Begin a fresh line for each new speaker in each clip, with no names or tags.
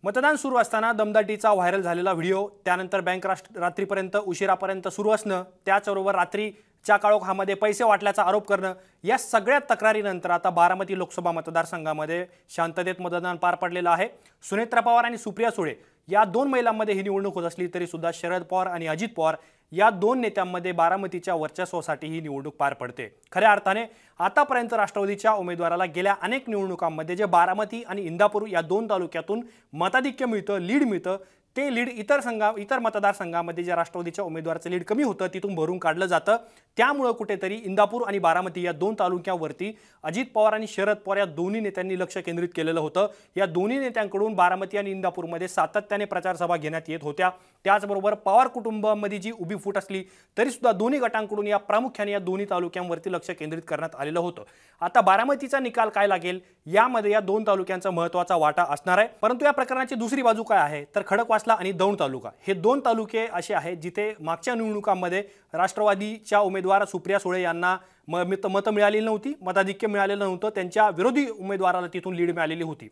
मतदान सुरू असताना दमदाटीचा व्हायरल झालेला व्हिडिओ, त्यानंतर बँक रात्रीपर्यंत उशिरापर्यंत सुरू असणं, त्याचबरोबर रात्रीच्या काळोखामध्ये पैसे वाटल्याचा आरोप करणं, या सगळ्या तक्रारीनंतर आता बारामती लोकसभा मतदारसंघामध्ये शांततेत मतदान पार पडलेलं आहे। सुनेत्रा पवार आणि सुप्रिया सुळे या दोन महिलांमध्ये ही निवडणूक होत असली तरी सुद्धा शरद पवार आणि अजित पवार या दोन नेत्यांमध्ये बारामतीच्या वर्चस्वासाठी ही निवडणूक पार पडते। खऱ्या अर्थाने आतापर्यंत राष्ट्रवादीच्या उमेदवाराला गेल्या अनेक निवडणुकांमध्ये जे बारामती आणि इंदापूर या दोन तालुक्यातून मताधिक्य मिळतं, लीड मिळतं, ते लीड इतर मतदारसंघामध्ये जे राष्ट्रवादीच्या उमेदवाराचं लीड कमी होतं तिथून भरून काढलं जातं। त्यामुळे कुठेतरी इंदापूर आणि बारामती या दोन तालुक्यांवरती अजित पवार आणि शरद पवार या दोन्ही नेत्यांनी लक्ष केंद्रित केलेलं होतं। या दोन्ही नेत्यांकडून बारामती आणि इंदापूरमध्ये सातत्याने प्रचार सभा घेण्यात येत होत्या। त्याचबरोबर पवार कुटुंबामध्ये जी उभी फूट असली तरी सुद्धा दोन्ही गटांकडून या प्रामुख्याने या दोन्ही तालुक्यांवरती लक्ष केंद्रित करण्यात आलेलं होतं। आता बारामतीचा निकाल काय लागेल यामध्ये या दोन तालुक्यांचा महत्त्वाचा वाटा असणार आहे। परंतु या प्रकरणाची दुसरी बाजू काय आहे तर खडकवासला आणि दौंड तालुका हे दोन तालुके असे आहेत जिथे मागच्या निवडणुकांमध्ये राष्ट्रवादीच्या उमेदवार सुप्रिया सुळे यांना मतं मिळालेली नव्हती, मताधिक्य मिळालेलं नव्हतं, त्यांच्या विरोधी उमेदवाराला तिथून लीड मिळालेली होती।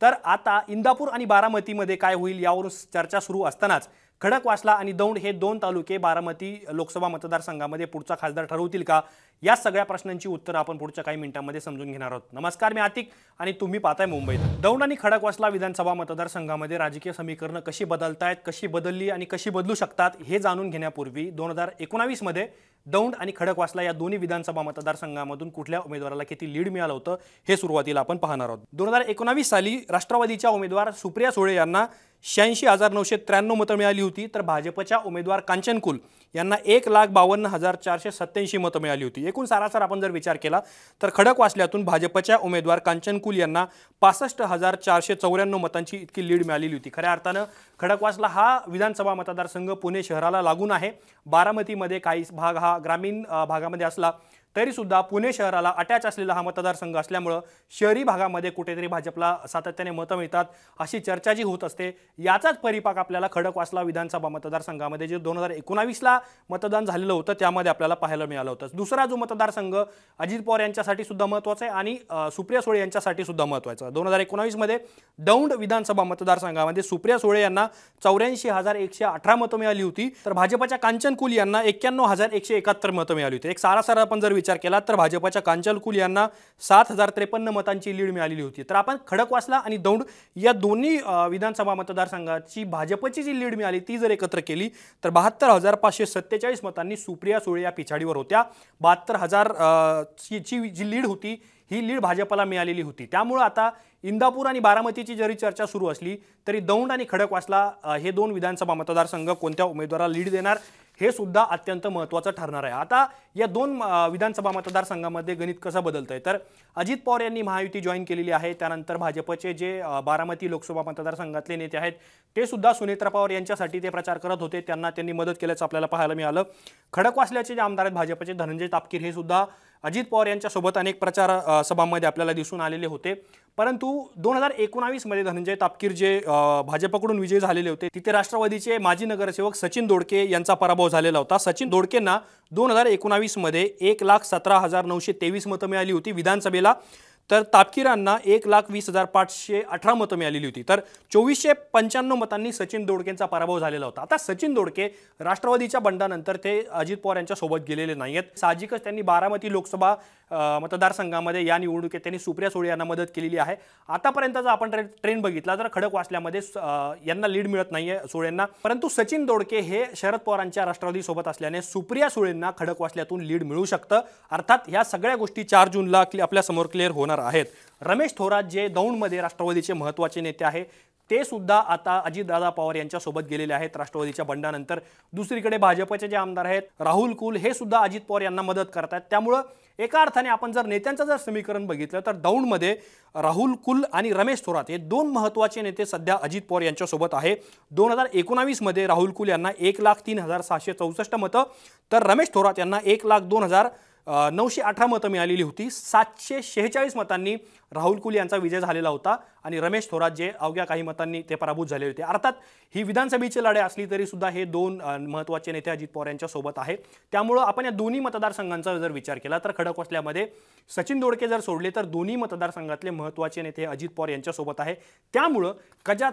तर आता इंदापूर आणि बारामतीमध्ये काय होईल यावरून चर्चा सुरू असतानाच खडकवासला आणि दौंड हे दोन तालुके बारामती लोकसभा मतदारसंघामध्ये पुढचा खासदार ठरवतील का, या सगळ्या प्रश्नांची उत्तरं आपण पुढच्या काही मिनिटांमध्ये समजून घेणार आहोत। नमस्कार, मी आतिक आणि तुम्ही पाहताय मुंबईत। दौंड आणि खडकवासला विधानसभा मतदारसंघामध्ये राजकीय समीकरणं कशी बदलतायत, कशी बदलली आणि कशी बदलू शकतात हे जाणून घेण्यापूर्वी 2019 मध्ये दौंड आणि खडकवासला या दोन्ही विधानसभा मतदारसंघामधून कुठल्या उमेदवाराला किती लीड मिळालं होतं हे सुरुवातीला आपण पाहणार आहोत। 2019 साली राष्ट्रवादीच्या उमेदवार सुप्रिया सुळे यांना 86,993 मतं मिळाली होती, तर भाजपच्या उमेदवार कांचन कुल यांना 1,52,487 मतं मिळाली होती। एकूण सारासार आपण जर विचार केला तर खडकवासल्यातून भाजपच्या उमेदवार कांचन कुल यांना 65,494 मतांची इतकी लीड मिळालेली होती। खऱ्या अर्थानं खडकवासला हा विधानसभा मतदारसंघ पुणे शहराला लागून आहे। बारामतीमध्ये काही भाग हा ग्रामीण भागामध्ये असला तरी सुद्धा पुणे शहराला अटॅच असलेला हा मतदारसंघ असल्यामुळे शहरी भागामध्ये कुठेतरी भाजपला सातत्याने मतं मिळतात अशी चर्चा जी होत असते, याचाच परिपाक आपल्याला खडकवासला विधानसभा मतदारसंघामध्ये जे 2019ला मतदान झालेलं होतं त्यामध्ये आपल्याला पाहायला मिळालं होतं। दुसरा जो मतदारसंघ अजित पवार यांच्यासाठी सुद्धा महत्त्वाचा आहे आणि सुप्रिया सुळे यांच्यासाठी सुद्धा महत्त्वाचा आहे। 2019 मध्ये दौंड विधानसभा मतदारसंघामध्ये सुप्रिया सुळे यांना 84,118 मतं मिळाली होती, तर भाजपच्या कांचन कुल यांना 91,171 मतं मिळाली होती। एक सारासार आपण जर विचार केला तर भाजपच्या कांचन कुल यांना 7,053 मतांची लीड मिळालेली होती। तर आपण खडकवासला आणि दौंड या दोन्ही विधानसभा मतदारसंघाची भाजपची जी लीड मिळाली ती जर एकत्र केली तर 72,547 मतांनी सुप्रिया सुळे या पिछाडीवर होत्या। 72,000 ची जी लीड होती ही लीड भाजपला मिळालेली होती। त्यामुळे आता इंदापूर आणि बारामतीची जरी चर्चा सुरू असली तरी दौंड आणि खडकवासला हे दोन विधानसभा मतदारसंघ कोणत्या उमेदवाराला लीड देणार हे सुद्धा अत्यंत महत्त्वाचं ठरणार आहे। आता या दोन विधानसभा मतदारसंघामध्ये गणित कसं बदलतंय तर अजित पवार यांनी महायुती जॉईन केलेली आहे। त्यानंतर भाजपचे जे बारामती लोकसभा मतदारसंघातले नेते आहेत ते सुद्धा सुनेत्रा पवार यांच्यासाठी ते प्रचार करत होते, त्यांनी मदत केल्याचं आपल्याला पाहायला मिळालं। खडकवासल्याचे जे आमदार आहेत भाजपचे धनंजय तापकीर हे सुद्धा अजित पवार यांच्यासोबत अनेक प्रचार सभांमध्ये आपल्याला दिसून आलेले होते। परंतु 2019 मध्ये धनंजय तापकीर जे भाजपकडून विजयी झालेले होते तिथे राष्ट्रवादीचे माजी नगरसेवक सचिन दोडके यांचा पराभव झालेला होता। सचिन दोडकेंना 2019 मध्ये 1,17,923 मतं मिळाली होती विधानसभेला, तर तापकीरांना 1,20,518 मतं मिळालेली होती। तर 2495 मतांनी सचिन दोडकेंचा पराभव झालेला होता। आता सचिन दोडके राष्ट्रवादीच्या बंडानंतर ते अजित पवार यांच्या सोबत गेलेले नाहीत। साहजिकच त्यांनी बारामती लोकसभा मतदारसंघामध्ये या निवडणुकीत त्यांनी सुप्रिया सुळे यांना मदत केलेली आहे। आतापर्यंतचा आपण ट्रेंड बघितला तर खडकवासल्यामध्ये यांना लीड मिळत नाहीये सुळेंना, परंतु सचिन दोडके हे शरद पवारांच्या राष्ट्रवादी सोबत असल्याने सुप्रिया सुळेंना खडकवासल्यातून लीड मिळू शकतं। अर्थात ह्या सगळ्या गोष्टी 4 जूनला आपल्या समोर क्लिअर होणार आहेत। रमेश थोरात जे दौंडमध्ये राष्ट्रवादीचे महत्त्वाचे नेते आहे ते सुद्धा आता अजितदादा पवार यांच्यासोबत गेलेले आहेत राष्ट्रवादीच्या बंडानंतर। दुसरीकडे भाजपचे जे आमदार आहेत राहुल कुल हे सुद्धा अजित पवार यांना मदत करतात। त्यामुळे एका अर्थाने आपण जर नेत्यांचं जर समीकरण बघितलं तर दौंडमध्ये राहुल कुल आणि रमेश थोरात हे दोन महत्त्वाचे नेते सध्या अजित पवार यांच्यासोबत आहे। 2019 मध्ये राहुल कुल यांना 1,03,664 मतं, तर रमेश थोरात यांना 1,02,918 मतं मिळालेली होती। 746 मतांनी राहुल कुल यांचा विजय झालेला होता आणि रमेश थोरात जे अवघ्या काही मतांनी ते पराभूत झाले होते। अर्थात ही विधानसभेची लढाई असली तरी सुद्धा हे दोन महत्त्वाचे नेते अजित पवार यांच्या सोबत आहे। त्यामुळे आपण या दोन्ही मतदारसंघांचा जर विचार केला तर खडकवासल्यामध्ये सचिन दोडके जर सोडले तर दोन्ही मतदारसंघातले महत्त्वाचे नेते अजित पवार यांच्या सोबत आहे। त्यामुळे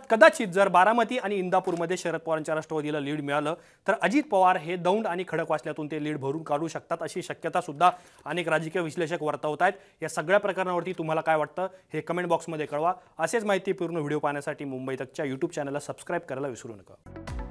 कदाचित जर बारामती आणि इंदापूरमध्ये शरद पवारांच्या राष्ट्रवादीला लीड मिळालं तर अजित पवार हे दौंड आणि खडकवासल्यातून ते लीड भरून काढू शकतात अशी शक्यता सुद्धा अनेक राजकीय विश्लेषक वर्तवत आहेत। या सगळ्या प्रकरणावरती तुम्हाला काय वाटतं हे कमेंट बॉक्समध्ये कळवा। असेच माहितीपूर्ण व्हिडिओ पाहण्यासाठी मुंबई तकच्या YouTube चॅनलला सबस्क्राइब करायला विसरू नका।